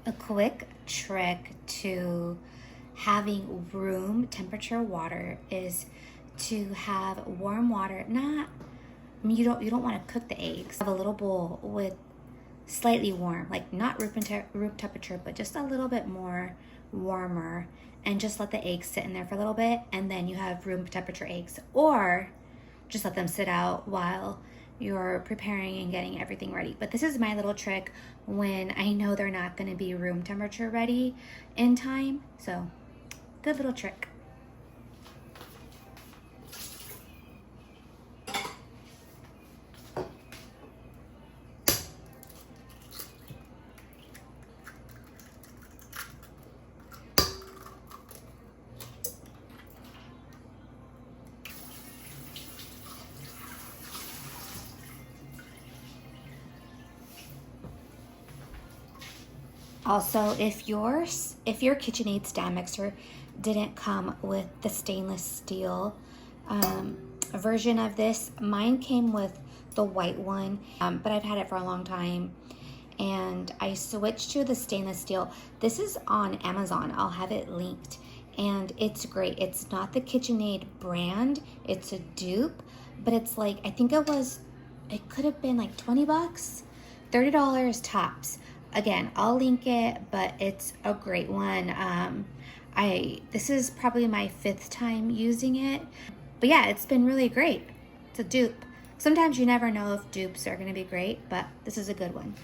A quick trick to having room temperature water is to have warm water. Not, I mean, you don't want to cook the eggs. Have a little bowl with slightly warm, like not room temperature, but just a little bit more warmer, and just let the eggs sit in there for a little bit, and then you have room temperature eggs. Or just let them sit out while you're preparing and getting everything ready. But this is my little trick when I know they're not going to be room temperature ready in time. So good little trick. Also, if your KitchenAid stand mixer didn't come with the stainless steel version of this, mine came with the white one, but I've had it for a long time, and I switched to the stainless steel. This is on Amazon. I'll have it linked, and it's great. It's not the KitchenAid brand. It's a dupe, but it's like, I think it could have been like 20 bucks, $30 tops. Again, I'll link it, but it's a great one. This is probably my 5th time using it, but yeah, it's been really great. It's a dupe. Sometimes you never know if dupes are going to be great, but this is a good one.